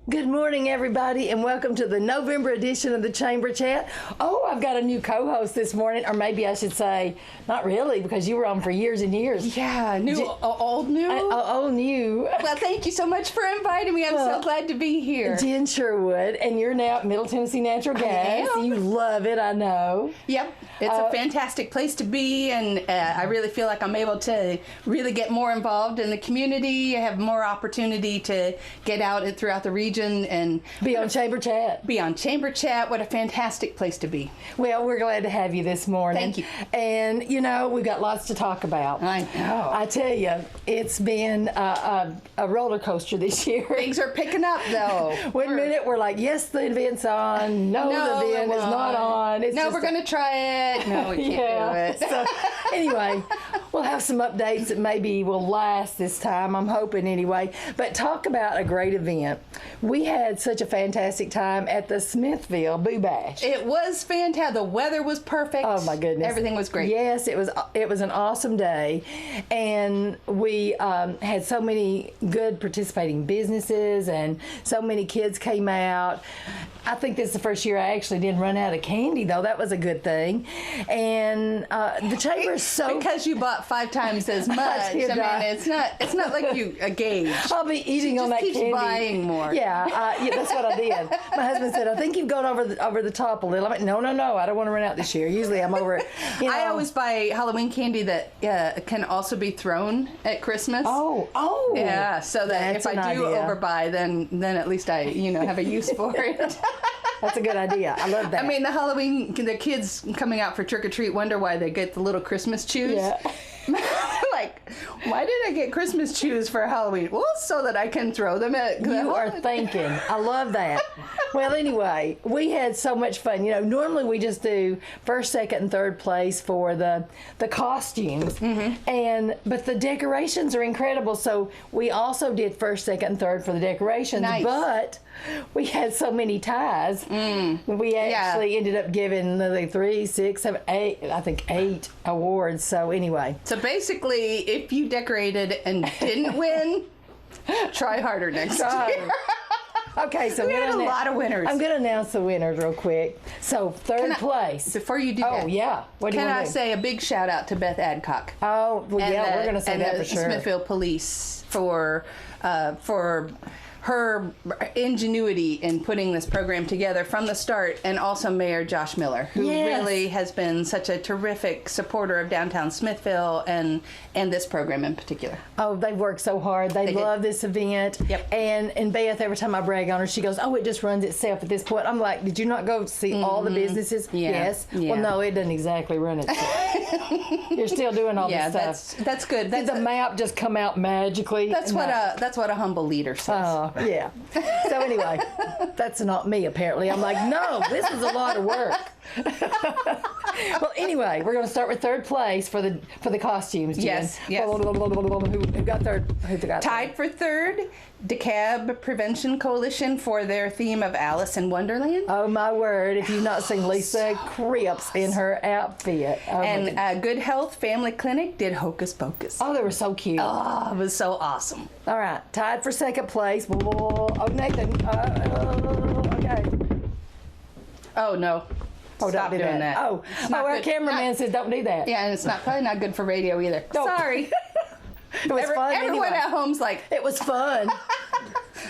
Good morning, everybody, and welcome to the November edition of the Chamber Chat. Oh, I've got a new co-host this morning, or maybe I should say, not really, because you were on for years and years. Yeah, old new? Old new. Well, thank you so much for inviting me. I'm so glad to be here. Jen Sherwood, and you're now at Middle Tennessee Natural Gas. You love it, I know. Yep, it's a fantastic place to be, and I really feel like I'm able to really get more involved in the community, have more opportunity to get out throughout the region. And be on Chamber Chat. Be on Chamber Chat. What a fantastic place to be. Well, we're glad to have you this morning. Thank you. And, you know, we've got lots to talk about. I know. I tell you, it's been a roller coaster this year. Things are picking up, though. One minute we're like, yes, the event's on. No, the event is not on. We're going to try it. No, we can't do it. So, anyway, we'll have some updates that maybe will last this time. I'm hoping anyway. But talk about a great event. We had such a fantastic time at the Smithfield Boo Bash. It was fantastic. The weather was perfect. Oh my goodness. Everything was great. Yes, it was an awesome day. And we had so many good participating businesses and so many kids came out. I think this is the first year I actually didn't run out of candy, though. That was a good thing. And the chamber is so... Because you bought 5 times as much. I mean, it's not like you a gauge. I'll be eating on that candy. Just keeps buying more. Yeah, that's what I did. My husband said, I think you've gone over the top a little. I'm like, no, I don't want to run out this year. Usually I'm over... You know. I always buy Halloween candy that can also be thrown at Christmas. Oh. Yeah, so that if I do overbuy, then at least I have a use for it. That's a good idea. I love that. I mean, the kids coming out for trick-or-treat wonder why they get the little Christmas chews. Yeah. Like, why did I get Christmas chews for Halloween? Well, so that I can throw them at... You are thinking. I love that. Well, anyway, we had so much fun. You know, normally we just do first, second, and third place for the costumes. Mm-hmm. But the decorations are incredible. So we also did first, second, and third for the decorations. Nice. But we had so many ties. We actually ended up giving 3, 6, 7, 8, I think 8 awards. So anyway. So basically, if you decorated and didn't win, try harder next year. Okay, so we had a lot of winners. I'm going to announce the winners real quick. So third place. Before you do that. Oh, yeah. What do you want to do? Can I say a big shout out to Beth Adcock? Oh, well, we're going to say that for sure. And the Smithfield Police for her ingenuity in putting this program together from the start, and also Mayor Josh Miller, who really has been such a terrific supporter of downtown Smithfield and this program in particular. Oh, they've worked so hard. They love this event. Yep. And Beth, every time I brag on her, she goes, "Oh, it just runs itself at this point." I'm like, "Did you not go see all the businesses?" Yeah. Yes. Yeah. Well, no, it doesn't exactly run itself. You're still doing all this stuff. That's good. Did the map just come out magically? That's what a humble leader says. Yeah. So anyway, that's not me apparently. I'm like, no, this is a lot of work. Well, anyway, we're going to start with third place for the costumes. Jen. Yes. Who got third? Tied for third, DeKalb Prevention Coalition for their theme of Alice in Wonderland. Oh my word! If you've not seen Lisa Cripps in her outfit, and Good Health Family Clinic did Hocus Pocus. Oh, they were so cute. Oh, it was so awesome. All right, tied for second place. Oh, Nathan. Okay. Oh no. Oh, stop don't do doing that. Oh, our cameraman says don't do that. Yeah, and it's probably not good for radio either. Nope. Sorry. It was fun. Everyone anyway. at home's like, it was fun.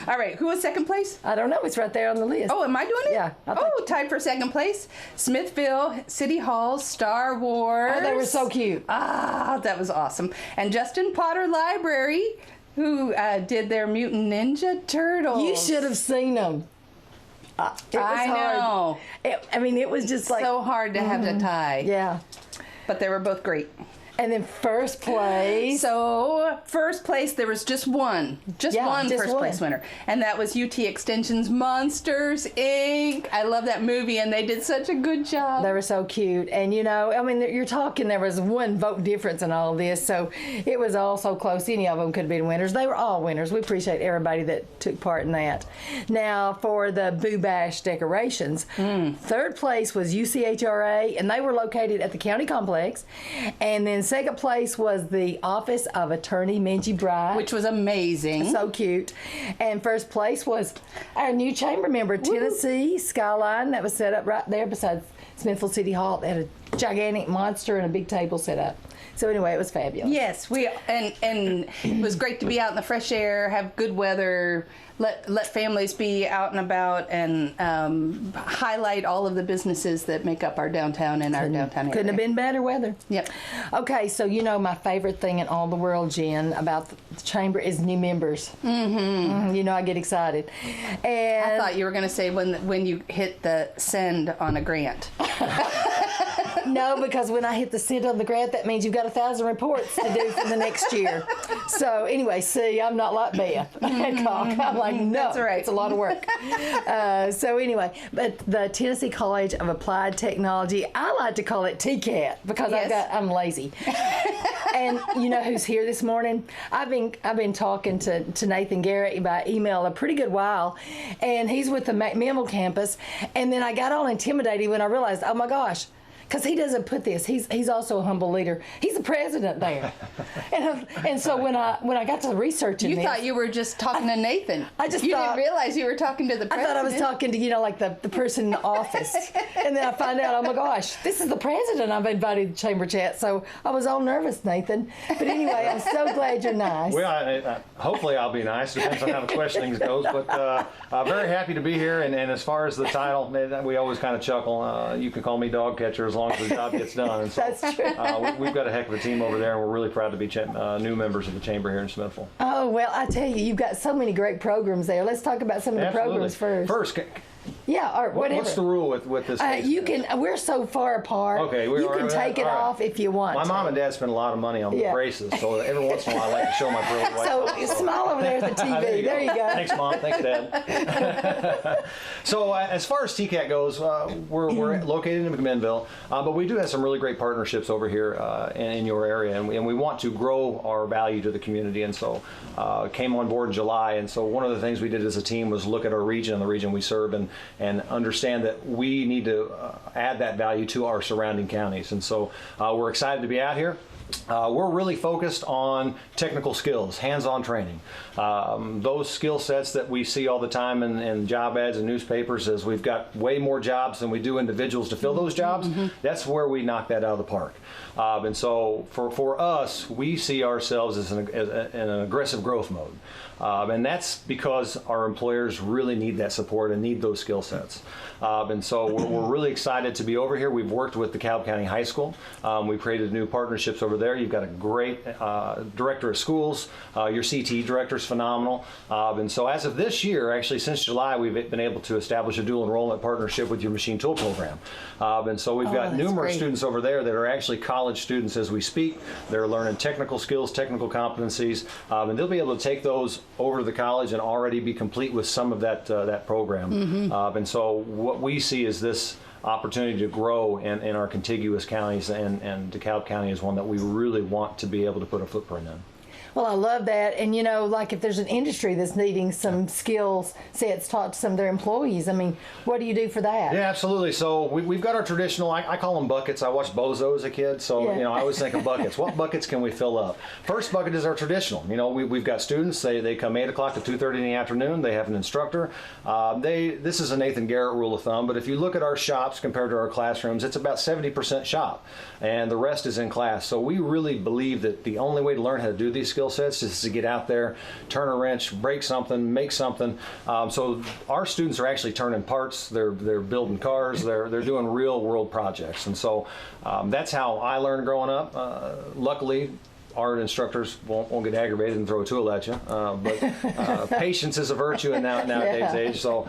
All right, who was second place? I don't know. It's right there on the list. Oh, am I doing it? Yeah. Tied for second place. Smithfield City Hall Star Wars. Oh, they were so cute. Ah, that was awesome. And Justin Potter Library, who did their Mutant Ninja Turtles. You should have seen them. It was I know. Hard. It was just like so hard to have to tie. Yeah. But they were both great. And then first place. So first place, there was just one first place winner, and that was UT Extension's Monsters Inc. I love that movie, and they did such a good job. They were so cute, and you're talking. There was one vote difference in all of this, so it was all so close. Any of them could have been winners. They were all winners. We appreciate everybody that took part in that. Now for the Boo Bash decorations, third place was UCHRA, and they were located at the county complex, and then second place was the Office of Attorney Minji Bright. Which was amazing. So cute. And first place was our new chamber member, Tennessee Skyline, that was set up right there beside Smithfield City Hall. They had a gigantic monster and a big table set up. So anyway, it was fabulous. Yes, and it was great to be out in the fresh air, have good weather, let families be out and about, and highlight all of the businesses that make up our downtown and our downtown area. Couldn't have been better weather. Yep. Okay, so you know my favorite thing in all the world, Jen, about the chamber is new members. Mm-hmm. You know I get excited. And I thought you were going to say when you hit the send on a grant. no, because when I hit the send on the grant, that means you've got 1,000 reports to do for the next year. So anyway, see, I'm not like Beth. I'm like, no, that's right. It's a lot of work. So anyway, but the Tennessee College of Applied Technology, I like to call it TCAT because Yes. I'm lazy. And you know who's here this morning? I've been talking to Nathan Garrett by email a pretty good while, and he's with the McMinnville campus. And then I got all intimidated when I realized, oh my gosh. Because he doesn't put this. He's also a humble leader. He's the president there, and so when I got to researching You this, thought you were just talking to Nathan. I just you thought- didn't realize you were talking to the president. I thought I was talking to like the person in the office, and then I find out, oh my gosh, this is the president I've invited to chamber chat. So I was all nervous, Nathan. But anyway, I'm so glad you're nice. Well, hopefully I'll be nice. Depends on how the questioning goes. But very happy to be here. And as far as the title, we always kind of chuckle. You can call me dog catcher as long as the job gets done. And so, That's true. We've got a heck of a team over there, and we're really proud to be new members of the chamber here in Smithfield. Oh well, I tell you, you've got so many great programs there. Let's talk about some of the programs first. Yeah, or whatever. What's the rule with this? You can. We're so far apart. Okay, you can take it all right. off if you want. My mom and dad spend a lot of money on the braces, so every once in a while I like to show my pearly white. So smile over there at the TV. There you go. Thanks, Mom. Thanks, Dad. So as far as TCAT goes, we're located in McMinnville, but we do have some really great partnerships over here in your area, and we want to grow our value to the community. And so came on board in July. And so one of the things we did as a team was look at our region and the region we serve, and understand that we need to add that value to our surrounding counties. And so we're excited to be out here. We're really focused on technical skills, hands-on training. Those skill sets that we see all the time in job ads and newspapers, as we've got way more jobs than we do individuals to fill those jobs, that's where we knock that out of the park. And so for us, we see ourselves as in an aggressive growth mode. And that's because our employers really need that support and need those skill sets. And so we're really excited to be over here. We've worked with DeKalb County High School. We've created new partnerships over there. You've got a great director of schools. Your CT director is phenomenal. And so as of this year, actually since July, we've been able to establish a dual enrollment partnership with your machine tool program. And so we've got numerous students over there that are actually college students as we speak. They're learning technical skills, technical competencies, and they'll be able to take those over to the college and already be complete with some of that program. And so what we see is this opportunity to grow in our contiguous counties, and DeKalb County is one that we really want to be able to put a footprint in. Well, I love that. And, you know, like if there's an industry that's needing some skills sets taught to some of their employees, I mean, what do you do for that? Yeah, absolutely. So we've got our traditional, I call them buckets. I watched Bozo as a kid, so, you know, I always think of buckets. What buckets can we fill up? First bucket is our traditional. You know, we've got students, they come 8 o'clock to 2:30 in the afternoon. They have an instructor. This is a Nathan Garrett rule of thumb, but if you look at our shops compared to our classrooms, it's about 70% shop, and the rest is in class. So we really believe that the only way to learn how to do these skill sets is to get out there, turn a wrench, break something, make something. So our students are actually turning parts, they're building cars, they're doing real world projects. And so that's how I learned growing up. Luckily, our instructors won't get aggravated and throw a tool at you, but patience is a virtue in nowadays age. So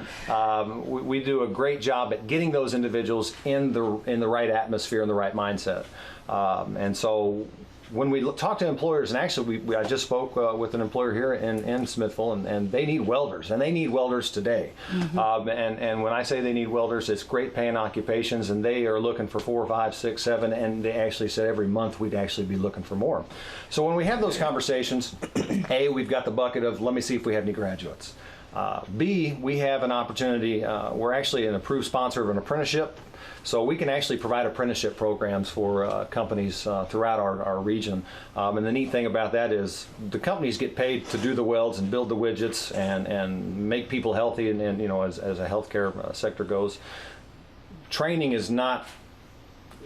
we do a great job at getting those individuals in the right atmosphere and the right mindset. And so when we talk to employers, and actually I just spoke with an employer here in Smithfield, and they need welders, and they need welders today. And when I say they need welders, it's great paying occupations, and they are looking for 4, 5, 6, 7, and they actually said every month we'd actually be looking for more. So when we have those conversations, A, we've got the bucket of let me see if we have any graduates. B, we have an opportunity, we're actually an approved sponsor of an apprenticeship. So we can actually provide apprenticeship programs for companies throughout our region. And the neat thing about that is the companies get paid to do the welds and build the widgets and make people healthy, and you know, as a healthcare sector goes. Training is not,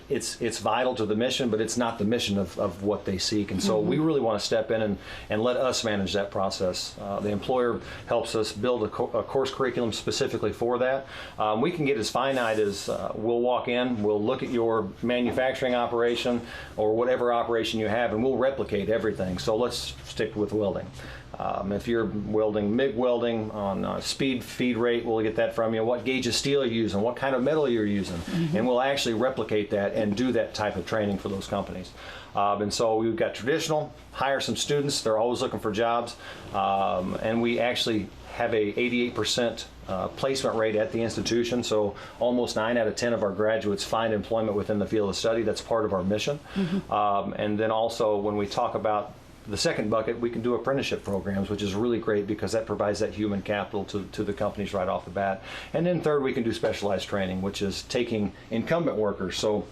it's vital to the mission, but it's not the mission of what they seek. And so we really want to step in and let us manage that process. The employer helps us build a course curriculum specifically for that. We can get as finite as we'll walk in, we'll look at your manufacturing operation or whatever operation you have, and we'll replicate everything. So let's stick with welding. If you're welding MIG welding on speed feed rate, we'll get that from you. What gauge of steel you're using, what kind of metal you're using, and we'll actually replicate that and do that type of training for those companies. And so we've got traditional, hire some students, they're always looking for jobs, and we actually have a 88% placement rate at the institution, so almost 9 out of 10 of our graduates find employment within the field of study. That's part of our mission. And then also when we talk about the second bucket, we can do apprenticeship programs, which is really great because that provides that human capital to the companies right off the bat. And then third, we can do specialized training, which is taking incumbent workers. So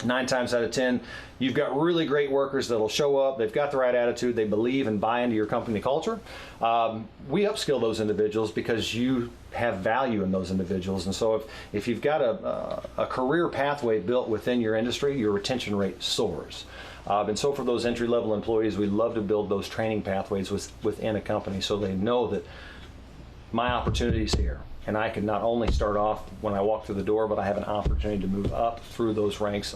9 times out of 10, you've got really great workers that'll show up, they've got the right attitude, they believe and buy into your company culture. We upskill those individuals because you have value in those individuals. And so if you've got a career pathway built within your industry, your retention rate soars. And so for those entry-level employees, we love to build those training pathways within a company so they know that my opportunity is here. And I can not only start off when I walk through the door, but I have an opportunity to move up through those ranks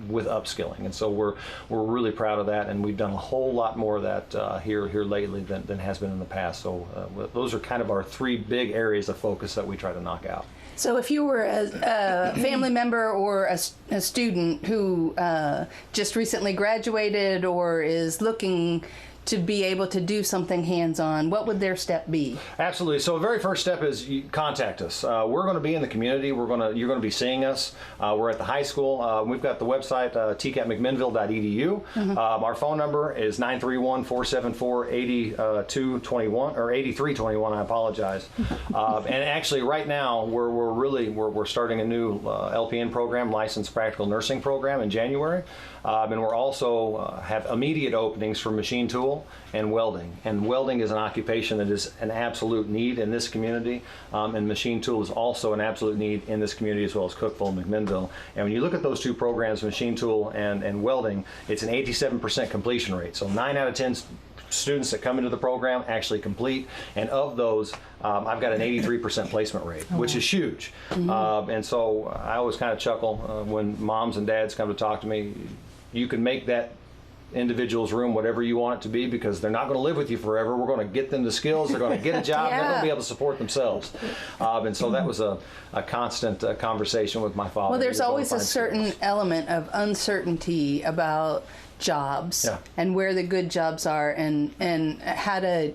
with upskilling. And so we're really proud of that, and we've done a whole lot more of that here lately than has been in the past. So those are kind of our 3 big areas of focus that we try to knock out. So if you were a family member or a student who just recently graduated or is looking to be able to do something hands-on, what would their step be? Absolutely. So the very first step is you contact us. We're going to be in the community. You're going to be seeing us. We're at the high school. We've got the website tcatmcminnville.edu. Our phone number is 931-474-8221 or 8321. I apologize. And actually, right now we're starting a new LPN program, licensed practical nursing program, in January. And we're also have immediate openings for machine tool and welding. And welding is an occupation that is an absolute need in this community. And machine tool is also an absolute need in this community, as well as Cookeville and McMinnville. And when you look at those 2 programs, machine tool and welding, it's an 87% completion rate. So 9 out of 10 students that come into the program actually complete, and of those I've got an 83% placement rate, which is huge. And so I always kind of chuckle when moms and dads come to talk to me. You can make that individual's room whatever you want it to be, because they're not going to live with you forever. We're going to get them the skills, they're going to get a job, they're going to be able to support themselves. And so that was a constant conversation with my father. Well, there's always a certain element of uncertainty about jobs and where the good jobs are, and how to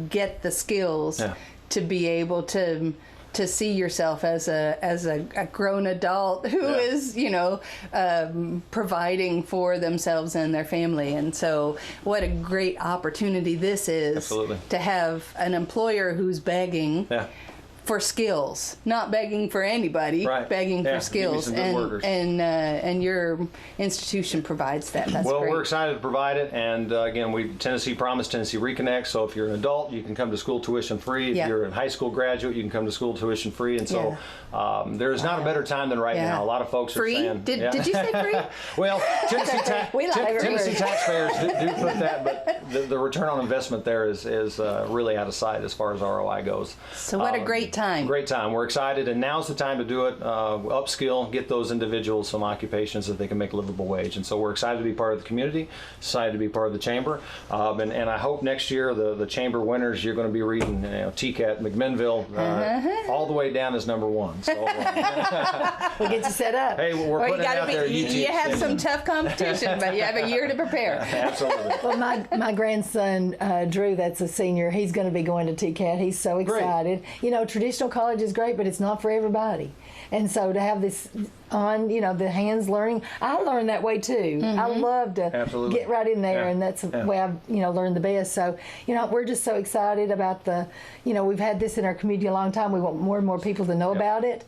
get the skills to be able to see yourself as a grown adult who is, providing for themselves and their family. And so what a great opportunity this is to have an employer who's begging for skills, not begging for anybody, begging for skills, and your institution provides that. That's well, great. We're excited to provide it, and again, Tennessee Promise, Tennessee Reconnect. So if you're an adult, you can come to school tuition free. If you're a high school graduate, you can come to school tuition free. And so there's not a better time than right now. A lot of folks are saying free. Did you say free? Well, Tennessee taxpayers do put that, but the return on investment there is really out of sight as far as ROI goes. So what a great time. Great time. We're excited, and now's the time to do it. Upskill, get those individuals some occupations that they can make a livable wage. And so we're excited to be part of the community, excited to be part of the chamber. And I hope next year the chamber winners, you're going to be reading TCAT McMinnville all the way down as #1. So We'll get you set up. Hey, we're putting it out there. You have some tough competition, but you have a year to prepare. Absolutely. Well, my grandson, Drew, that's a senior, he's going to be going to TCAT. He's so excited. Traditional college is great, but it's not for everybody. And so to have this on, the hands learning. I learned that way too. I love to Absolutely. get right in there, Yeah. and that's the Yeah. way I've, learned the best. So, we're just so excited about we've had this in our community a long time. We want more and more people to know about it,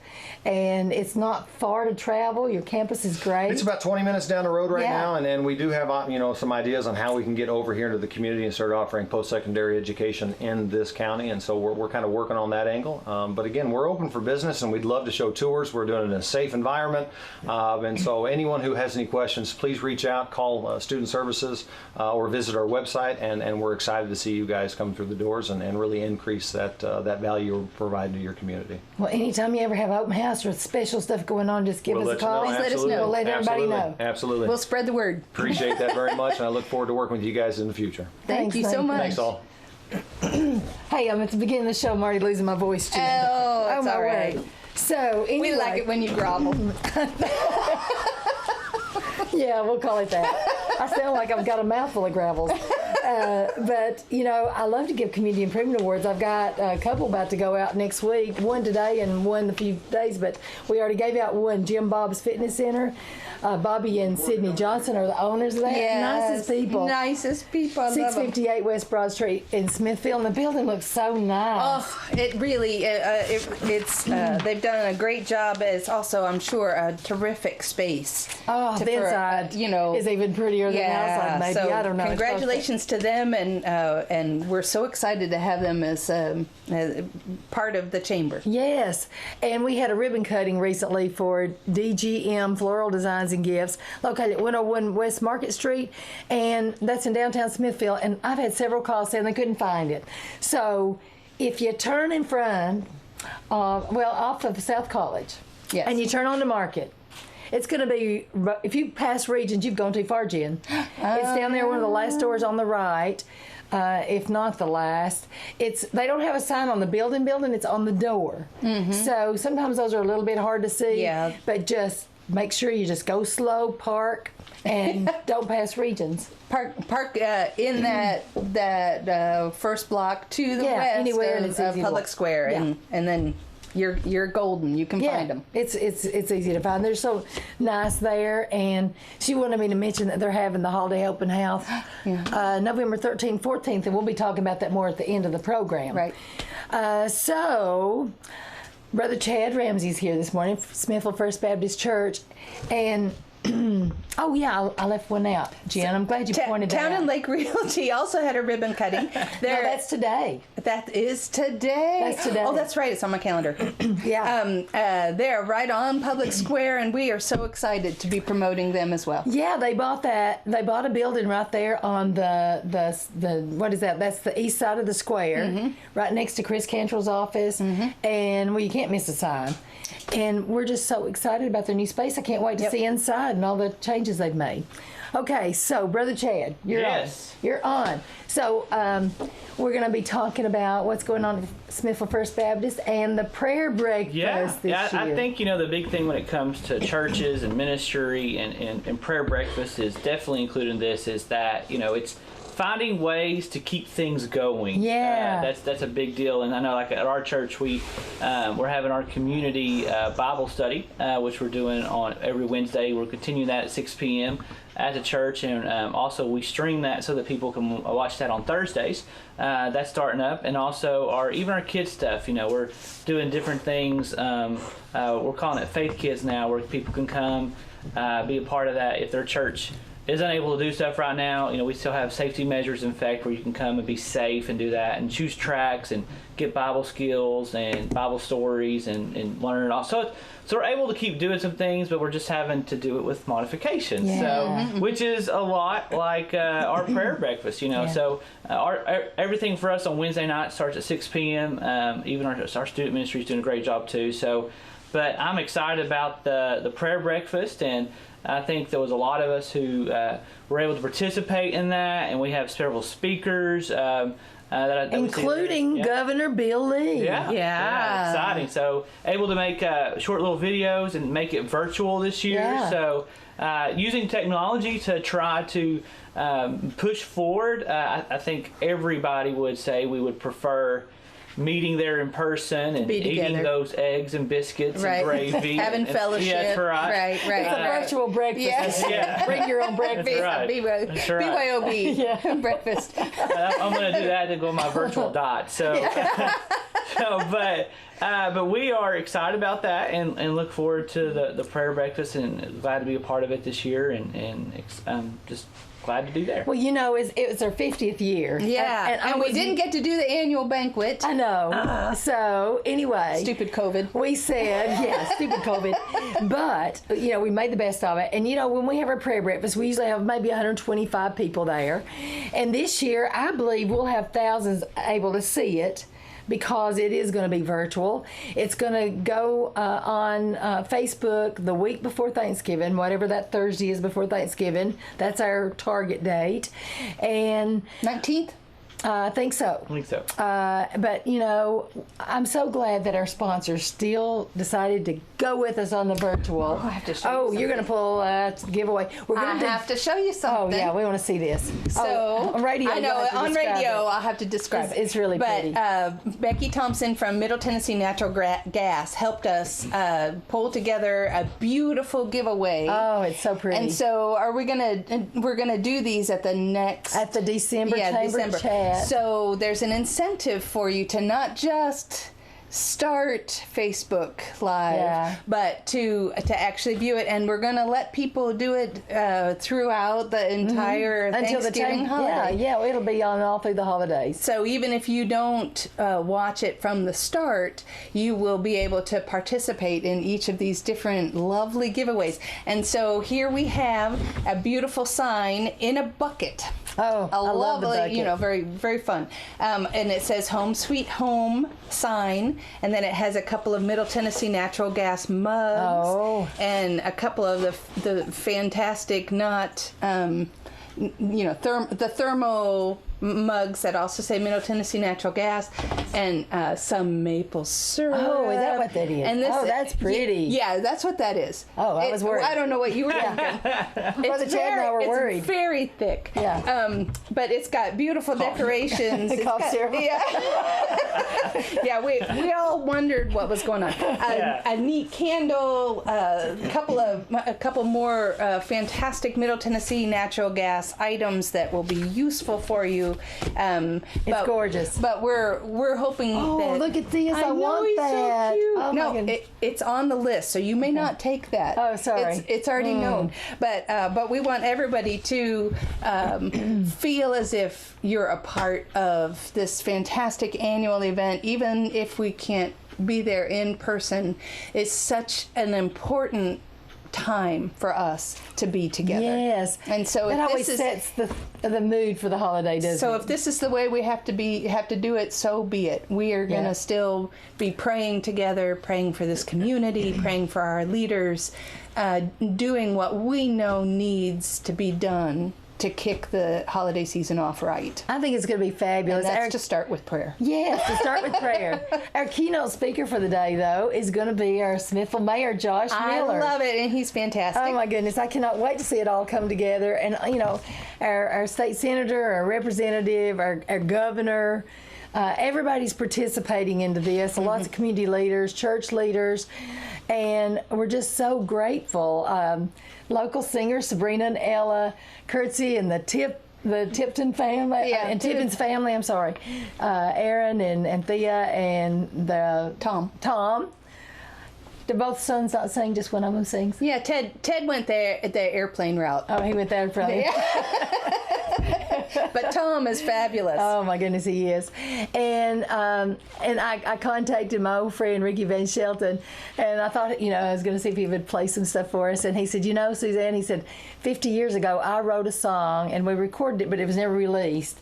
and it's not far to travel. Your campus is great. It's about 20 minutes down the road right Yeah. now, and we do have some ideas on how we can get over here into the community and start offering post-secondary education in this county, and so we're kind of working on that angle. But again, we're open for business, and we'd love to show tours. We're doing it in a safe environment, and so anyone who has any questions, please reach out, call Student Services, or visit our website, and we're excited to see you guys come through the doors and really increase that value you're providing to your community. Well, anytime you ever have open house or special stuff going on, just give us a call. Please let us Absolutely. know. We'll let everybody Absolutely. know. Absolutely. We'll spread the word. Appreciate that very much, and I look forward to working with you guys in the future. Thank you so thank much. Thanks all. Hey, I'm at the beginning of the show. I'm already losing my voice, Jim. Oh, it's my all right. word. So anyway, We like it when you grovel. yeah, we'll call it that. I sound like I've got a mouthful of gravels. But, I love to give community improvement awards. I've got a couple about to go out next week, one today and one in a few days, but we already gave out one. Jim Bob's Fitness Center. Bobby and Sydney Johnson are the owners of that. Nicest people. Nicest people. I love 'em. 658 West Broad Street in Smithfield, and the building looks so nice. Oh, it really, it's, they've done a great job. It's also, I'm sure, a terrific space. Oh, the inside, is even prettier than the outside, maybe. So I don't know. It's congratulations to them, and we're so excited to have them as part of the chamber. Yes, and we had a ribbon cutting recently for DGM Floral Designs and Gifts, located at 101 West Market Street, and that's in downtown Smithfield. And I've had several calls saying they couldn't find it. So if you turn in front, off of South College, Yes. and you turn on the Market, it's going to be, if you pass Regions, you've gone too far, Jen. It's down there, one of the last doors on the right. If not the last. They don't have a sign on the building, it's on the door. So sometimes those are a little bit hard to see. Yeah. But just make sure you just go slow, park, and don't pass Regions. Park in that first block to the Yeah, west anywhere, and of it's easy to Public walk. Square, Yeah. and then you're golden. You can find them. It's easy to find. They're so nice there, and she wanted me to mention that they're having the holiday open house November 13th, 14th, and we'll be talking about that more at the end of the program. Right. So, Brother Chad Ramsey's here this morning, Smithfield First Baptist Church, and oh yeah, I left one out, Jen. I'm glad you pointed that out. Town and Lake Realty also had a ribbon cutting. No, that's today. That is today. That's today. Oh, that's right. It's on my calendar. Yeah. They're right on Public Square, and we are so excited to be promoting them as well. Yeah, they bought that. They bought a building right there on the what is that? That's the east side of the square, right next to Chris Cantrell's office, and you can't miss a sign. And we're just so excited about their new space. I can't wait to see inside and all the changes they've made. Okay, so Brother Chad, you're on. You're on. So we're going to be talking about what's going on at Smithfield First Baptist and the prayer breakfast this year. I think, the big thing when it comes to churches and ministry and prayer breakfast is definitely including this is that, it's finding ways to keep things going. Yeah. That's a big deal. And I know, like at our church, we're having our community Bible study, which we're doing on every Wednesday. We're continuing that at 6 p.m. at the church, and also we stream that so that people can watch that on Thursdays. That's starting up, and also even our kids stuff. We're doing different things. We're calling it Faith Kids now, where people can come be a part of that if their church is unable to do stuff right now. We still have safety measures in effect where you can come and be safe and do that and choose tracks and get Bible skills and Bible stories and learn it all. So we're able to keep doing some things, but we're just having to do it with modifications. Yeah. So, which is a lot like our prayer breakfast, So everything for us on Wednesday night starts at 6 p.m. Even our student ministry is doing a great job too. So, but I'm excited about the prayer breakfast, and I think there was a lot of us who were able to participate in that, and we have several speakers. Including Governor Bill Lee. Yeah. Exciting. So able to make short little videos and make it virtual this year. Yeah. So using technology to try to push forward, I think everybody would say we would prefer meeting there in person and Be eating together. those eggs and biscuits Right. and gravy. Having fellowship. Yeah, that's right. Right. It's a virtual breakfast. Yes. Yeah. Bring your own breakfast. right. That's right. BYOB breakfast. I'm going to do that to go on my virtual diet. So, but we are excited about that and look forward to the prayer breakfast and glad to be a part of it this year and just glad to be there. Well, it was our 50th year. Yeah, and we didn't get to do the annual banquet. I know. So anyway, Stupid COVID. we said, stupid COVID. But, we made the best of it. And, when we have our prayer breakfast, we usually have maybe 125 people there. And this year, I believe we'll have thousands able to see it, because it is going to be virtual. It's going to go on Facebook the week before Thanksgiving, whatever that Thursday is before Thanksgiving. That's our target date. And 19th? I think so. I think so. But, I'm so glad that our sponsors still decided to go with us on the virtual. I have to show you you're going to pull a giveaway. We're I going to have to show you Oh, something. yeah, we want to see this. So on radio, I know you'll have to on describe radio it. I'll have to describe it. It's really pretty. But Becky Thompson from Middle Tennessee Natural Gas helped us pull together a beautiful giveaway. Oh, it's so pretty. And so we're gonna do these at the next At the December Chamber Chat. So there's an incentive for you to not just start Facebook Live, Yeah. but to actually view it, and we're going to let people do it throughout the entire Until the Thanksgiving holiday. Yeah, it'll be on all through the holidays. So even if you don't watch it from the start, you will be able to participate in each of these different lovely giveaways. And so here we have a beautiful sign in a bucket. Oh, A I love the lovely, bucket. very, very fun. And it says Home Sweet Home sign, and then it has a couple of Middle Tennessee natural gas mugs, Oh. and a couple of the fantastic, the thermo mugs that also say Middle Tennessee natural gas, and some maple syrup. Oh, is that what that is? And Oh, that's pretty. Yeah, that's what that is. Oh, I was worried. I don't know what you were thinking. Brother Chad and I were worried. It's very thick. Yeah. But it's got beautiful decorations. It's Cough got- syrup. Yeah. Yeah, we all wondered what was going on. A neat candle, a couple more fantastic Middle Tennessee natural gas items that will be useful for you. It's gorgeous. But we're hoping Oh, that. look at this. I know, want he's that. So cute. Oh, my no, goodness. it's on the list, so you may not take that. Oh, sorry. It's already known. But we want everybody to feel as if you're a part of this fantastic annual event, even if we can't be there in person. It's such an important time for us to be together. Yes. And so that if always this is sets the mood for the holiday, doesn't so it? if this is the way we have to do it, so be it. We are going Yeah. to still be praying together, praying for this community, praying for our leaders, doing what we know needs to be done to kick the holiday season off right. I think it's going to be fabulous. And that's to start with prayer. Yes, to start with prayer. Our keynote speaker for the day, though, is going to be our Smithfield Mayor, Josh Miller. I love it, and he's fantastic. Oh my goodness, I cannot wait to see it all come together. And our state senator, our representative, our governor, everybody's participating into this. Lots of community leaders, church leaders, and we're just so grateful. Local singers Sabrina and Ella Curtsy and the Tipton family, Yeah, and Tippins family. I'm sorry, Aaron and Thea and the Tom. Do both sons not sing? Just one of them sings. Yeah, Ted went there at the airplane route. Oh, he went there in front of you. But Tom is fabulous. Oh my goodness, he is. And I contacted my old friend Ricky Van Shelton, and I thought I was going to see if he would play some stuff for us. And he said, Suzanne, he said, 50 years ago I wrote a song and we recorded it, but it was never released.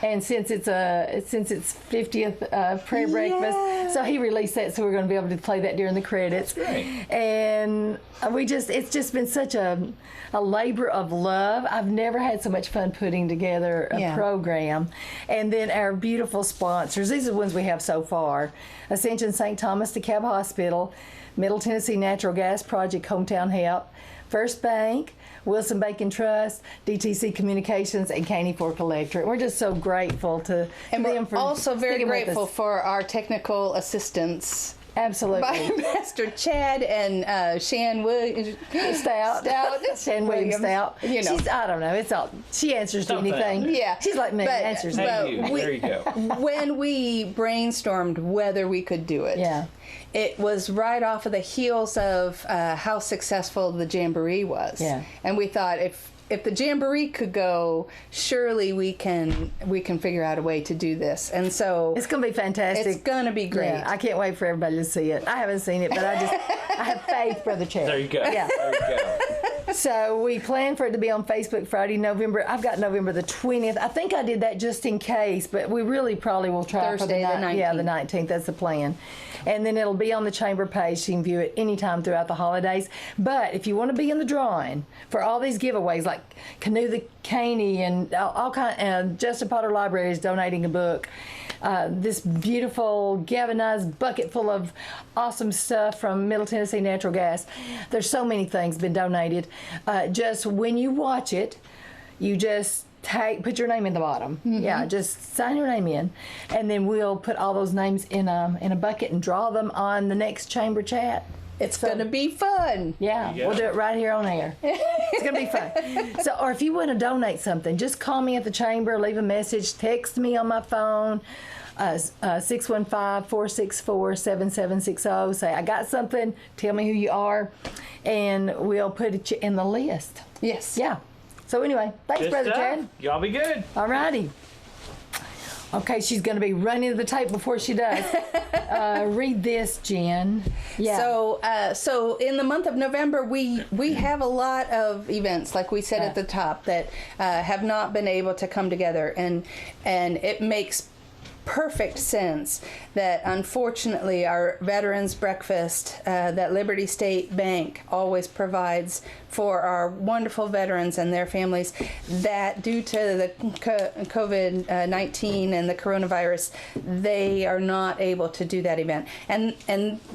And since it's 50th prayer breakfast, so he released that, so we're going to be able to play that during the credits. That's great. And it's just been such a labor of love. I've never had so much fun putting together a program. And then our beautiful sponsors, these are the ones we have so far: Ascension St. Thomas DeKalb Hospital, Middle Tennessee Natural Gas Project Hometown Help, First Bank, Wilson Bacon Trust, DTC Communications, and Caney Fork Electric. We're just so grateful to And them we're for also very sticking with grateful us. for our technical assistance Absolutely. by Master Chad and Shan Williams. Stout. Shan Williams Stout. You know. She's, I don't know. It's all, she answers to Something. anything. Yeah. She's like me, But- answers to but- anything. Hey, you. There you go. When we brainstormed whether we could do it, Yeah. it was right off of the heels of how successful the Jamboree was. Yeah. And we thought if the Jamboree could go, surely we can figure out a way to do this. And so It's going to be fantastic. it's gonna be great. Yeah, I can't wait for everybody to see it. I haven't seen it, but I have faith, Brother Chad. There you go. Yeah. There you go. So we plan for it to be on Facebook Friday, I've got November the 20th. I think I did that just in case, but we really probably will try Thursday, for the 19th. Yeah, the 19th. That's the plan. And then it'll be on the chamber page. You can view it anytime throughout the holidays. But if you want to be in the drawing for all these giveaways, like Canoe the Caney and all kind, and Justin Potter Library is donating a book. This beautiful galvanized bucket full of awesome stuff from Middle Tennessee Natural Gas. There's so many things been donated. Just when you watch it, you just put your name in the bottom. Yeah, just sign your name in, and then we'll put all those names in a bucket and draw them on the next chamber chat. It's gonna be fun. Yeah, Yeah. we'll do it right here on air. It's gonna be fun. So, or if you want to donate something, just call me at the chamber, leave a message, text me on my phone, 615-464-7760. Say, I got something, tell me who you are, and we'll put it in the list. Yes. Yeah. So anyway, thanks, Good Brother stuff. Chad. Y'all be good. All righty. Okay, she's going to be running to the tape before she does. Read this, Jen. Yeah. So in the month of November, we have a lot of events, like we said at the top, that have not been able to come together, and it makes perfect sense that unfortunately our Veterans Breakfast that Liberty State Bank always provides for our wonderful veterans and their families, that due to the COVID-19 and the coronavirus, they are not able to do that event. And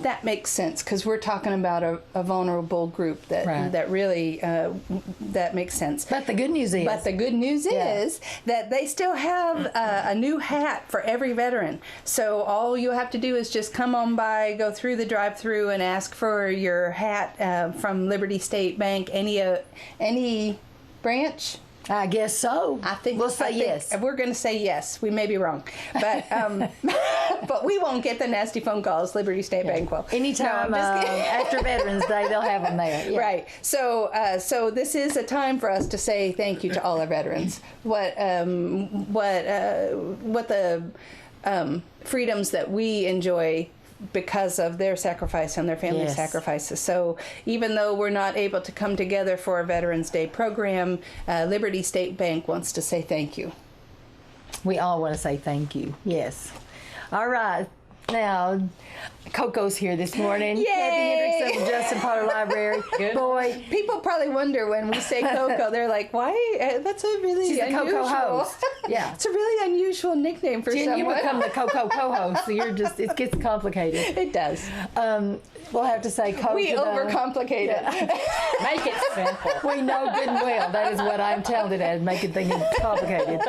that makes sense, because we're talking about a vulnerable group that Right. that really that makes sense. But the good news is. But the good news is that they still have a new hat for every veteran. So all you have to do is just come on by, go through the drive-through, and ask for your hat from Liberty State Bank. Any branch? I guess so. I think we'll say yes. We're going to say yes. We may be wrong, but but we won't get the nasty phone calls. Liberty State Bank will. Anytime No, I'm just kidding. after Veterans Day, they'll have them there. Yeah. Right. So this is a time for us to say thank you to all our veterans. What the freedoms that we enjoy because of their sacrifice and their family Yes. sacrifices. So even though we're not able to come together for a Veterans Day program, Liberty State Bank wants to say thank you. We all want to say thank you. Yes. All right. Now, Coco's here this morning. Yay! Kathy Hendrickson from Justin Potter Library. Good. Boy, People probably wonder when we say Coco, they're like, why? That's a really she's the unusual. Coco host. Yeah. It's a really unusual nickname for Jen, you someone. become the Coco co-host, so you're just, it gets complicated. It does. We'll have to say Coco. We overcomplicate it. Make it simple. We know good and well that is what I'm talented at, making things complicated.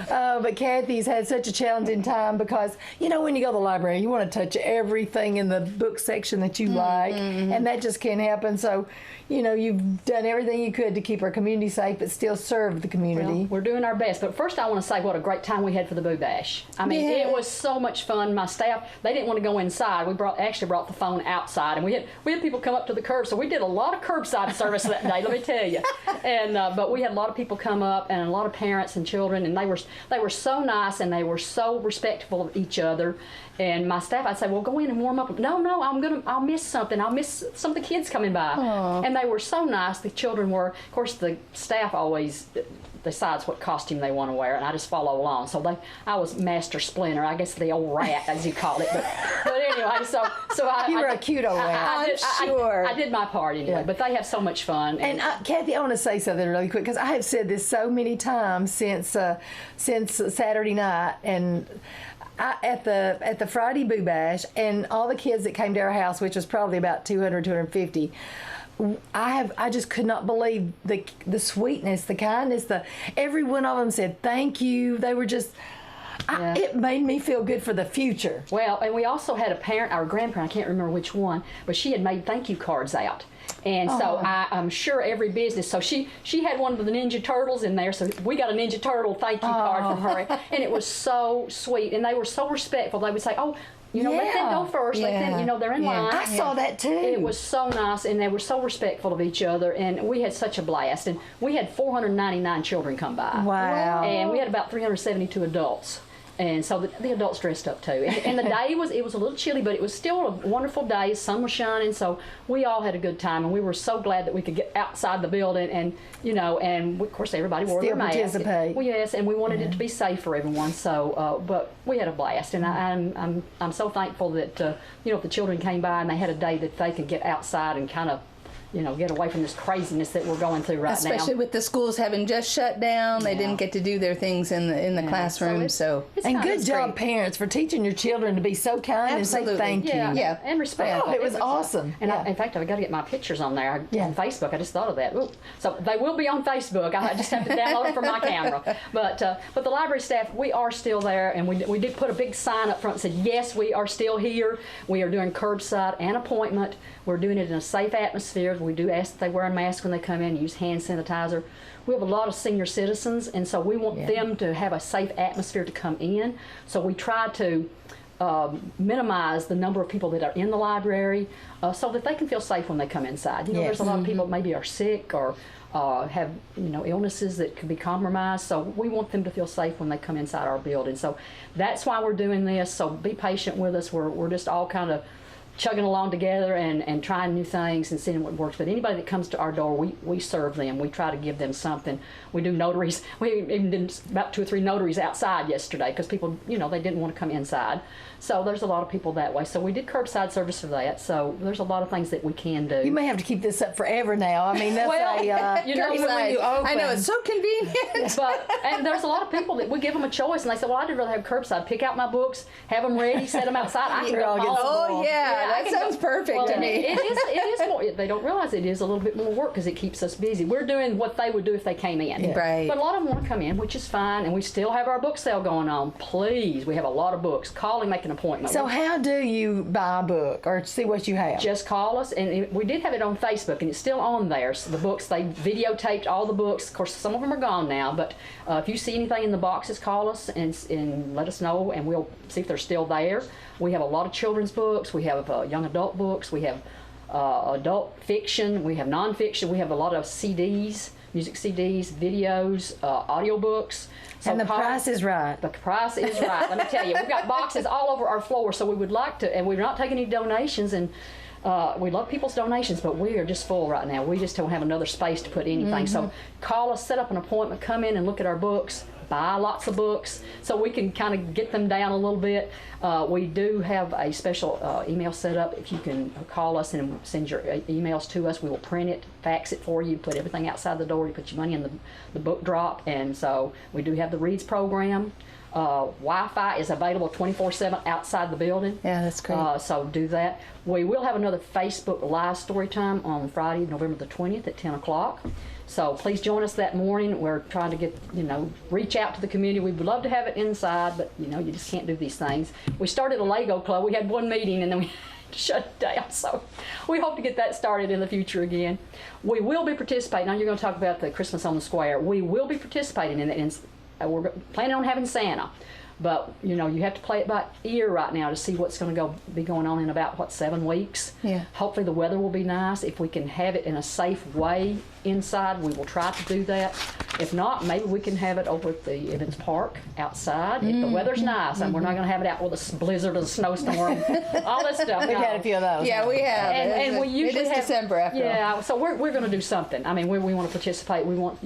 But Kathy's had such a challenging time because, you know, when you go to the library, you want to touch everything in the book section that you like, and that just can't happen. So, you know, you've done everything you could to keep our community safe, but still serve the community. Well, we're doing our best. But first, I want to say what a great time we had for the Boo Bash. I mean, Yeah. it was so much fun. My staff, they didn't want to go inside. We actually brought the phone outside, and we had people come up to the curb. So we did a lot of curbside service that day. Let me tell you. And but we had a lot of people come up, and a lot of parents and children, and they were so nice, and they were so respectful of each other. And my staff, I'd say, well, go in and warm up. No, I'll miss something. I'll miss some of the kids coming by. Aww. And they were so nice. The children were, of course, the staff always decides what costume they want to wear, and I just follow along. So I was Master Splinter, I guess the old rat, as you call it. But anyway, so You were a cute old rat. I'm sure. I did my part anyway. Yeah. But they have so much fun. And Kathy, I want to say something really quick because I have said this so many times since Saturday night, and at the Friday Boo Bash, and all the kids that came to our house, which was probably about 200, 250. I just could not believe the sweetness, the kindness. Every one of them said thank you. They were just. It made me feel good for the future. Well, and we also had a parent, our grandparent, I can't remember which one, but she had made thank you cards out. And so I'm sure every business, so she had one with the Ninja Turtles in there, so we got a Ninja Turtle thank you card from her. And it was so sweet, and they were so respectful. They would say, oh, let them go first. Let them, they're in line. I saw that too. It was so nice, and they were so respectful of each other, and we had such a blast. And we had 499 children come by. Wow. And we had about 372 adults. And so the adults dressed up too. And the day was a little chilly, but it was still a wonderful day. The sun was shining, so we all had a good time, and we were so glad that we could get outside the building and of course everybody wore their masks. Participate. Well, yes, and we wanted it to be safe for everyone. So, but we had a blast, and I'm so thankful that the children came by and they had a day that they could get outside and kind of get away from this craziness that we're going through right now. Especially with the schools having just shut down, they didn't get to do their things in the classroom. It's and good job, great. Parents, for teaching your children to be so kind Absolutely. and say thank you. Yeah, and respectful. It was awesome. And in fact, I've got to get my pictures on there on Facebook. I just thought of that. Ooh. So they will be on Facebook. I just have to download it from my camera. But the library staff, we are still there, and we did put a big sign up front that said, yes, we are still here. We are doing curbside and appointment. We're doing it in a safe atmosphere. We do ask that they wear a mask when they come in, use hand sanitizer. We have a lot of senior citizens, and so we want them to have a safe atmosphere to come in. So we try to minimize the number of people that are in the library so that they can feel safe when they come inside. There's a lot of people that maybe are sick or have illnesses that could be compromised, so we want them to feel safe when they come inside our building. So that's why we're doing this. So be patient with us. We're just all kind of chugging along together and trying new things and seeing what works. But anybody that comes to our door, we serve them. We try to give them something. We do notaries. We even did about 2 or 3 notaries outside yesterday because people, they didn't want to come inside. So there's a lot of people that way. So we did curbside service for that. So there's a lot of things that we can do. You may have to keep this up forever now. I mean, that's even when you open. I know, it's so convenient. And there's a lot of people that we give them a choice, and they say, well, I'd rather have curbside. Pick out my books, have them ready, set them outside. I can You're all against the wall. Oh, yeah, that sounds perfect to me. It is more. They don't realize it is a little bit more work because it keeps us busy. We're doing what they would do if they came in. Yeah. Right. But a lot of them want to come in, which is fine, and we still have our book sale going on. Please, we have a lot of books. Call and make an appointment. So how do you buy a book or see what you have? Just call us, and we did have it on Facebook, and it's still on there. So the books, they videotaped all the books. Of course, some of them are gone now, but if you see anything in the boxes, call us and let us know, and we'll see if they're still there. We have a lot of children's books. We have young adult books. We have adult fiction. We have nonfiction. We have a lot of CDs, music CDs, videos, audiobooks. So and the price is right. The price is right. Let me tell you, we've got boxes all over our floor, so we would like to, and we're not taking any donations, and we love people's donations, but we are just full right now. We just don't have another space to put anything. So call us, set up an appointment, come in and look at our books, buy lots of books, so we can kind of get them down a little bit. We do have a special email set up. If you can call us and send your emails to us, we will print it, fax it for you, put everything outside the door, you put your money in the book drop. And so we do have the Reads program. Wi-Fi is available 24/7 outside the building. Yeah, that's great. So do that. We will have another Facebook Live story time on Friday, November the 20th at 10 o'clock. So please join us that morning. We're trying to get, reach out to the community. We would love to have it inside, but, you just can't do these things. We started a Lego club. We had one meeting and then we had to shut it down. So we hope to get that started in the future again. We will be participating. Now you're going to talk about the Christmas on the Square. We will be participating in it. We're planning on having Santa. But, you have to play it by ear right now to see what's going to be going on in about, 7 weeks. Yeah. Hopefully the weather will be nice. If we can have it in a safe way inside, we will try to do that. If not, maybe we can have it over at the Evans Park outside. If the weather's nice, and we're not going to have it out with a blizzard or a snowstorm, all that stuff. We've had a few of those. Yeah, we have. And we usually it is have, December after all. Yeah, so we're going to do something. I mean, we want to participate. We want,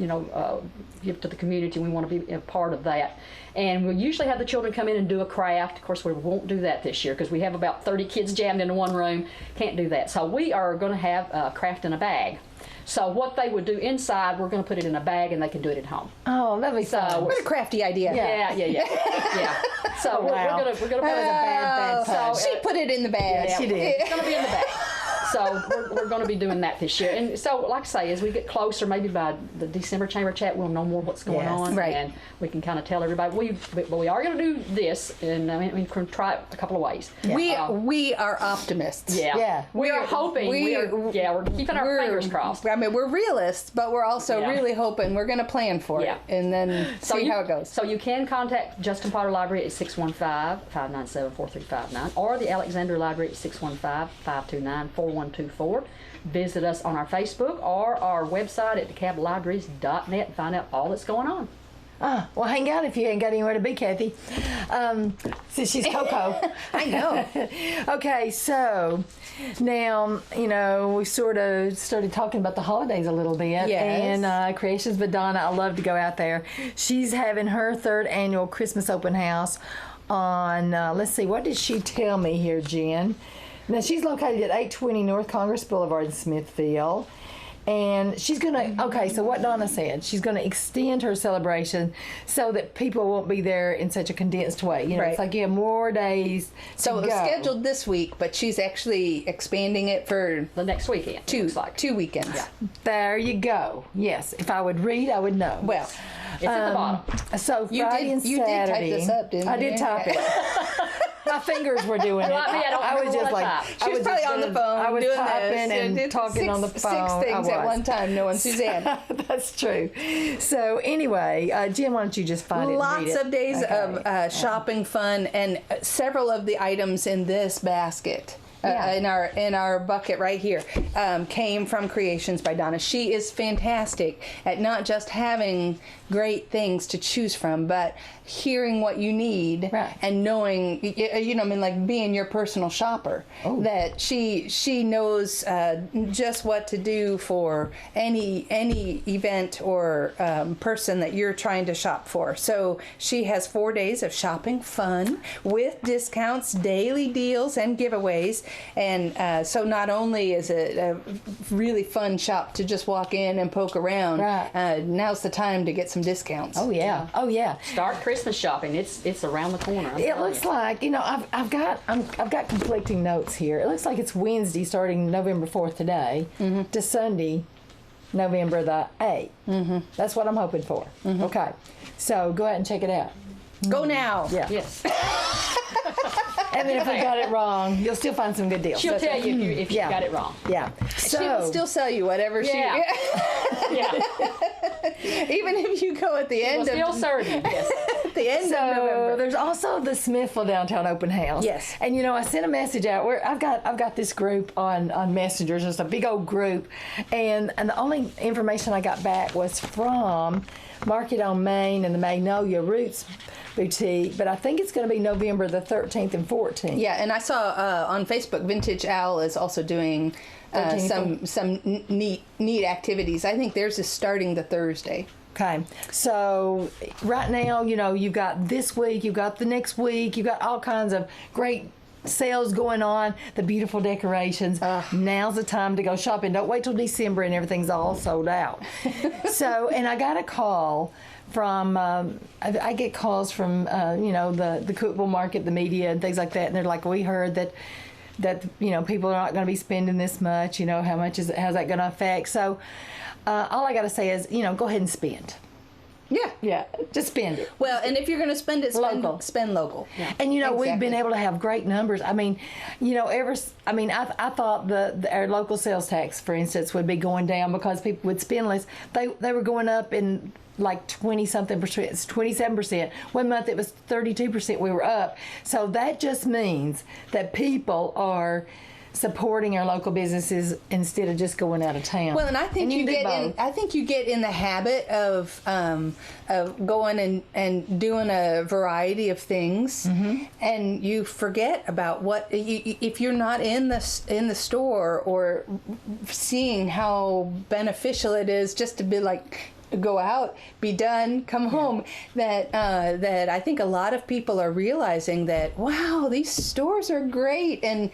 give to the community. We want to be a part of that. And we usually have the children come in and do a craft. Of course, we won't do that this year because we have about 30 kids jammed into one room. Can't do that. So we are going to have a craft in a bag. So what they would do inside, we're going to put it in a bag, and they can do it at home. Oh, that'd be fun. What a crafty idea. Yeah. So wow. we're going to put That was a bad Oh, pun. she put it in the bag. Yeah, She did. It's going to be in the bag. So we're going to be doing that this year. And so, like I say, as we get closer, maybe by the December Chamber Chat, we'll know more what's going Yes. on. Right. And we can kind of tell everybody. But we are going to do this, and I mean, we can try it a couple of ways. We are optimists. Yeah. Yeah. We are hoping. We're keeping our fingers crossed. I mean, we're realists, but we're also Yeah. really hoping. We're going to plan for Yeah. it and then see how it goes. So you can contact Justin Potter Library at 615-597-4359 or the Alexander Library at 615-529-4124. Visit us on our Facebook or our website at DeKalbLibraries.net and find out all that's going on. Well, hang out if you ain't got anywhere to be, Kathy. Since she's Coco. I know. Okay, so now, we sort of started talking about the holidays a little bit. Yes. And Creations with Donna, I love to go out there. She's having her 3rd annual Christmas open house on, let's see, what did she tell me here, Jen? Now, she's located at 820 North Congress Boulevard in Smithfield. And she's going to, okay, so what Donna said, she's going to extend her celebration so that people won't be there in such a condensed way. Right. It's like you have more days So it to was go. scheduled this week, but she's actually expanding it for The next weekend, it looks like. 2 weekends. Yeah. There you go. Yes, if I would read, I would know. Well, It's at the bottom. So you Friday did- and you did type Saturday. this up, didn't I you? did type it. My fingers were doing it. Like me, I don't was remember just what I like, typed. she I was was probably just on the doing- phone I was doing typing this. and did talking on the phone. Six I things at was. one time, knowing Suzanne. That's true. So anyway, Jen, why don't you just find it and read Lots it? of days Okay. of shopping fun, and several of the items in this basket. Yeah. In our bucket right here came from Creations by Donna. She is fantastic at not just having great things to choose from, but hearing what you need Right. and knowing, like being your personal shopper. Oh. That she knows just what to do for any event or person that you're trying to shop for. So she has 4 days of shopping fun with discounts, daily deals, and giveaways. And so not only is it a really fun shop to just walk in and poke around, Right. now's the time to get some discounts. Oh yeah. Oh yeah. Start Christmas shopping. It's around the corner. I'm It telling looks you. like I've got conflicting notes here. It looks like it's Wednesday, starting November 4th today, to Sunday, November the 8th. That's what I'm hoping for. Okay, so go ahead and check it out. Go now. Yeah. Yes. And then if we got it wrong, you'll still find some good deals. She'll tell you if you Yeah. got it wrong. Yeah. She will still sell you whatever Yeah. Yeah. even if you go at the We'll end still of serve you. Yes. at the end of So November. there's also the Smithfield Downtown Open House. Yes. And I sent a message out where I've got this group on Messenger, just a big old group, and the only information I got back was from Market on Main and the Magnolia Roots Boutique, but I think it's going to be November the 13th and 14th. Yeah, and I saw on Facebook, Vintage Owl is also doing 13th. some neat activities. I think theirs is starting the Thursday. Okay, so right now, you've got this week, you've got the next week, you've got all kinds of great sales going on, the beautiful decorations. Now's the time to go shopping. Don't wait till December and everything's all sold out. So, and I got a call from, I get calls from, the Cookville market, the media and things like that, and they're like, we heard that people are not going to be spending this much, how's that going to affect? So all I got to say is, go ahead and spend. Yeah, just spend it. Well, and if you're going to spend it, Local. spend local. Yeah. And we've Exactly. been able to have great numbers. I mean, I thought our local sales tax, for instance, would be going down because people would spend less. They were going up in like 20-something%, 27%. One month it was 32%. We were up. So that just means that people are supporting our local businesses instead of just going out of town. Well, and I think you can do get in. both. I think you get in the habit of going and doing a variety of things, and you forget about what if you're not in the store or seeing how beneficial it is just to be like. Go out, be done, come home. That I think a lot of people are realizing that wow, these stores are great, and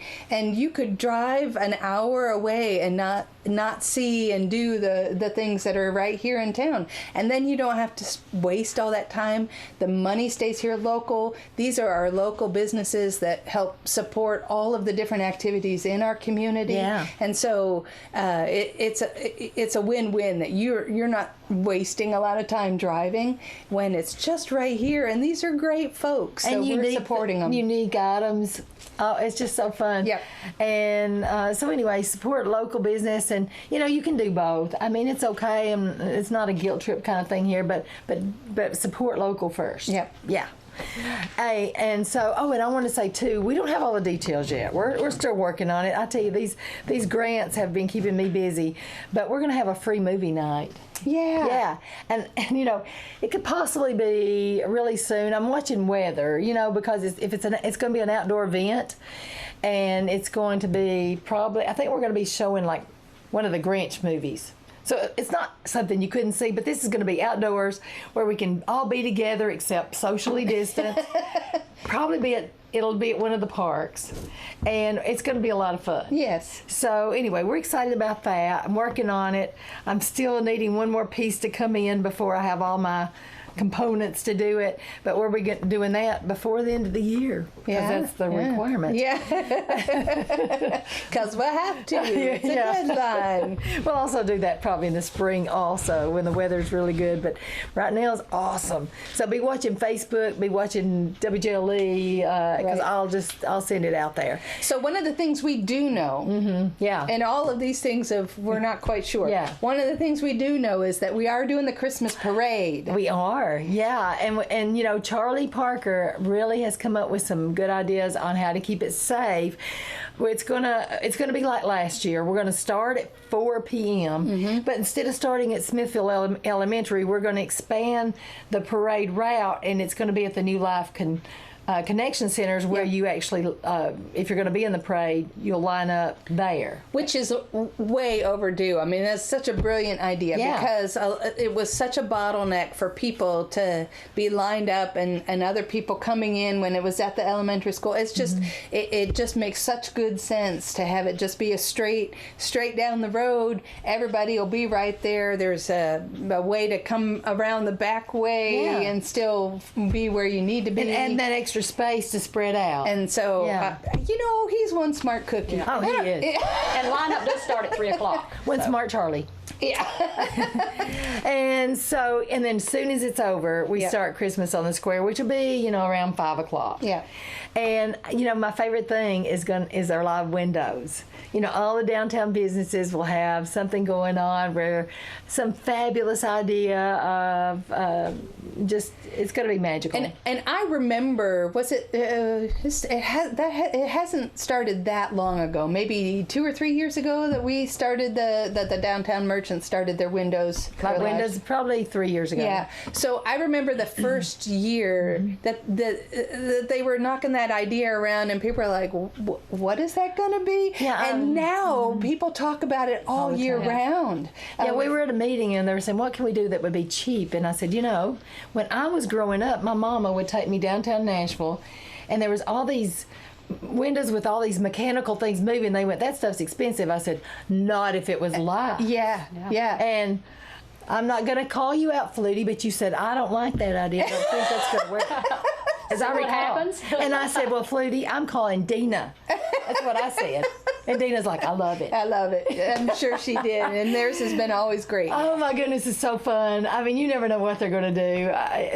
you could drive an hour away and not not see and do the things that are right here in town. And then you don't have to waste all that time. The money stays here local. These are our local businesses that help support all of the different activities in our community. Yeah. And so it's a win-win that you're not wasting a lot of time driving when it's just right here. And these are great folks. So we're supporting them. Unique items. Oh, it's just so fun. Yep. And so anyway, support local business, and you can do both. I mean, it's okay, and it's not a guilt trip kind of thing here, but support local first. Yep. Yeah. Hey, and so and I want to say too, we don't have all the details yet. We're still working on it. I tell you, these grants have been keeping me busy, but we're going to have a free movie night. Yeah. And it could possibly be really soon. I'm watching weather, because it's going to be an outdoor event, and it's going to be I think we're going to be showing like one of the Grinch movies. So it's not something you couldn't see, but this is going to be outdoors where we can all be together except socially distant. It'll be at one of the parks, and it's going to be a lot of fun. Yes. So anyway, we're excited about that. I'm working on it. I'm still needing one more piece to come in before I have all my components to do it, but we'll be doing that before the end of the year, because that's the requirement. Yeah, because we'll have to. It's a deadline. We'll also do that probably in the spring also, when the weather's really good, but right now it's awesome. So be watching Facebook, be watching WJLE, because I'll send it out there. So one of the things we do know, and all of these things we're not quite sure. Yeah. One of the things we do know is that we are doing the Christmas parade. We are. Yeah, and Charlie Parker really has come up with some good ideas on how to keep it safe. It's gonna be like last year. We're gonna start at 4 p.m. But instead of starting at Smithfield Elementary, we're gonna expand the parade route, and it's gonna be at the New Life Connection Centers, where you actually, if you're going to be in the parade, you'll line up there. Which is way overdue. I mean, that's such a brilliant idea, because it was such a bottleneck for people to be lined up and other people coming in when it was at the elementary school. It's just, it just makes such good sense to have it just be a straight down the road. Everybody will be right there. There's a way to come around the back way and still be where you need to be. And that extra space to spread out. And so, he's one smart cookie. Oh, he is. And lineup does start at 3 o'clock. One smart Charlie. Yeah. And then as soon as it's over, we start Christmas on the Square, which will be, around 5 o'clock. Yeah. And, my favorite thing is our live windows. All the downtown businesses will have something going on where some fabulous idea of it's going to be magical. And I remember, it hasn't started that long ago, maybe 2 or 3 years ago, that we started the downtown merchants started their windows. Like windows, probably 3 years ago. Yeah. So I remember the first year that they were knocking that idea around, and people are like, what is that going to be? Yeah. And now people talk about it all year round. Yeah, we were at a meeting, and they were saying, what can we do that would be cheap? And I said, when I was growing up, my mama would take me downtown Nashville, and there was all these windows with all these mechanical things moving. They went, that stuff's expensive. I said, not if it was live. Yeah. And I'm not going to call you out, Flutie, but you said, I don't like that idea. I don't think that's going to work. As I recall. What happens? And I said, well, Flutie, I'm calling Dina. That's what I said. And Dina's like, I love it. I love it. I'm sure she did. And theirs has been always great. Oh, my goodness, it's so fun. I mean, you never know what they're going to do.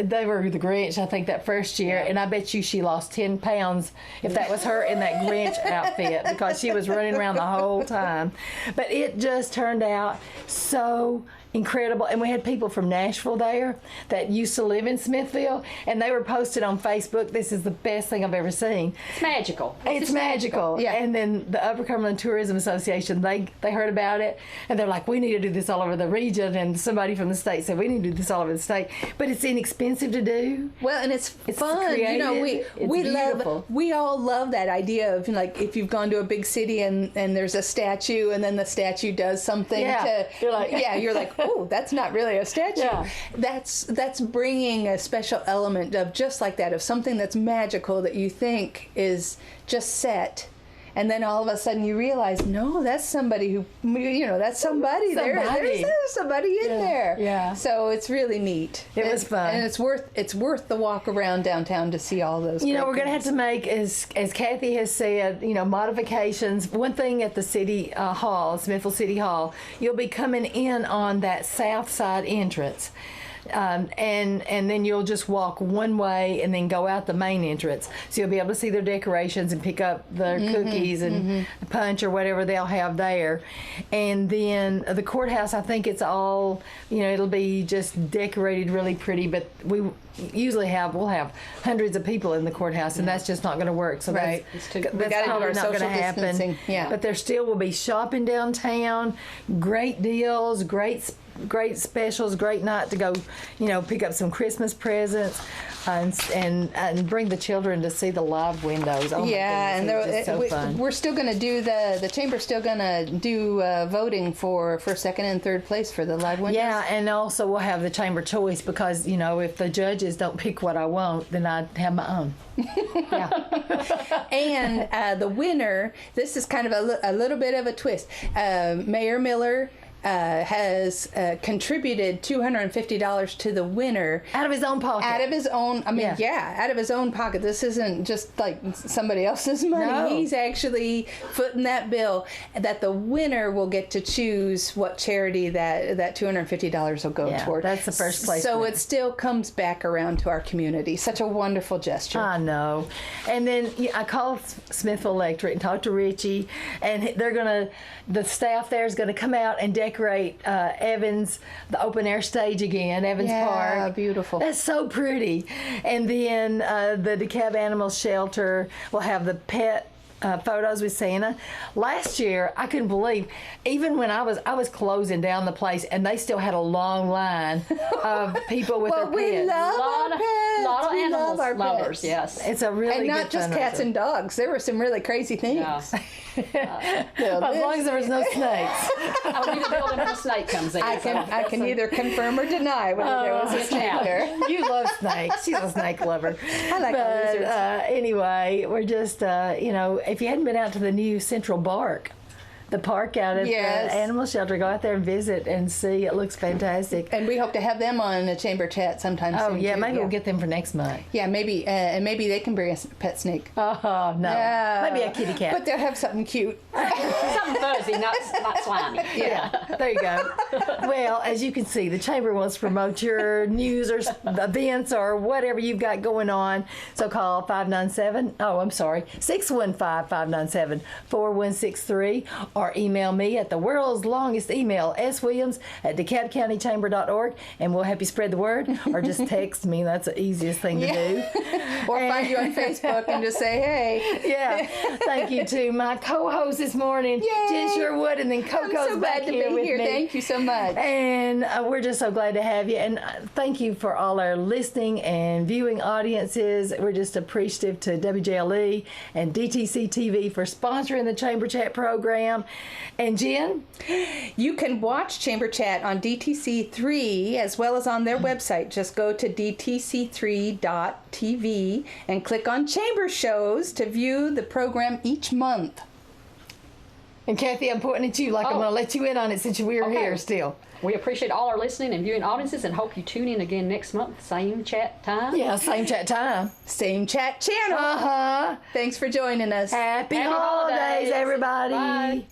They were the Grinch, I think, that first year. And I bet you she lost 10 pounds if that was her in that Grinch outfit, because she was running around the whole time. But it just turned out so incredible. And we had people from Nashville there that used to live in Smithfield, and they were posted on Facebook, this is the best thing I've ever seen. It's magical. It's magical. Yeah. And then the Upper Cumberland Tourism Association, they heard about it, and they're like, we need to do this all over the region. And somebody from the state said, we need to do this all over the state. But it's inexpensive to do. Well, and it's fun. Creative. We all love that idea of, like, if you've gone to a big city and there's a statue, and then the statue does something you're like, oh, that's not really a statue. Yeah. That's bringing a special element of just like that, of something that's magical that you think is just set, And then all of a sudden you realize, no, that's somebody who, that's somebody. There's somebody in there. Yeah. So it's really neat. It was fun. And it's worth the walk around downtown to see all those. We're great going to have things. to make, as Kathy has said, modifications. One thing at the City Hall, Smithfield City Hall, you'll be coming in on that south side entrance. And then you'll just walk one way and then go out the main entrance. So you'll be able to see their decorations and pick up their cookies and punch or whatever they'll have there. And then the courthouse, I think it's all, it'll be just decorated really pretty, but we'll have hundreds of people in the courthouse, and that's just not going to work. So Right. that's We gotta do probably our not going to social happen. distancing. Yeah. But there still will be shopping downtown, great deals, great specials, great night to go, pick up some Christmas presents, and bring the children to see the live windows. Oh Yeah, my goodness, it's just so fun. we're still going to do the chamber's still going to do voting for second and third place for the live windows. Yeah, and also we'll have the chamber choice because if the judges don't pick what I want, then I have my own. Yeah. And the winner, this is kind of a little bit of a twist. Mayor Miller has contributed $250 to the winner Out of his own pocket. out of his own. Yeah. Out of his own pocket. This isn't just like somebody else's money. No. He's actually footing that bill. That the winner will get to choose what charity that $250 will go Yeah, toward. that's the first place So winner. it still comes back around to our community. Such a wonderful gesture. I know. And then I called Smithfield Electric and talked to Richie, and the staff there is going to come out and decorate Evans, the open air stage again, Evans Yeah, Park. beautiful. That's so pretty. And then the DeKalb Animal Shelter will have the pet photos with Santa. Last year, I couldn't believe, even when I was closing down the place, and they still had a long line of people with Well, their we pets. love our pets. lot of We love animals our lovers, pets. yes. It's a really And not good just cats fundraiser. and dogs. There were some really crazy things. Yeah. As long as there was no snakes. I'll need a building when a snake comes in. I can either confirm or deny whether there was a Good snake job. there. You love snakes. She's a snake lover. I like but, lizards. Anyway, we're just, if you hadn't been out to the new Central Park, the park out at Yes. the animal shelter, go out there and visit and see. It looks fantastic. And we hope to have them on a chamber chat sometime Oh, soon. yeah, too. maybe we'll get them for next month. Yeah, maybe, and maybe they can bring us a pet snake. Oh, no. Yeah. Maybe a kitty cat. But they'll have something cute. Something fuzzy, not slimy. Yeah, there you go. Well, as you can see, the Chamber wants to promote your news or events or whatever you've got going on. So call 615-597-4163 or email me at the world's longest email, swilliams@DeKalbCountyChamber.org, and we'll help you spread the word, or just text me. That's the easiest thing to do. Or find you on Facebook and just say, hey. Yeah. Thank you to my co-host this morning, Yay. Jen Sherwood, and then I'm Coco's so back glad to here be with here. me. Thank you so much. And we're just so glad to have you. And thank you for all our listening and viewing audiences. We're just appreciative to WJLE and DTC TV for sponsoring the Chamber Chat program. And Jen? You can watch Chamber Chat on DTC3 as well as on their website. Just go to dtc3.tv and click on Chamber Shows to view the program each month. And Kathy, I'm pointing at you like I'm Oh. going to let you in on it since we're Okay. here still. We appreciate all our listening and viewing audiences and hope you tune in again next month, same chat time. Yeah, same chat time. Same chat channel. Uh-huh. Thanks for joining us. Happy Happy holidays, holidays. everybody. Bye.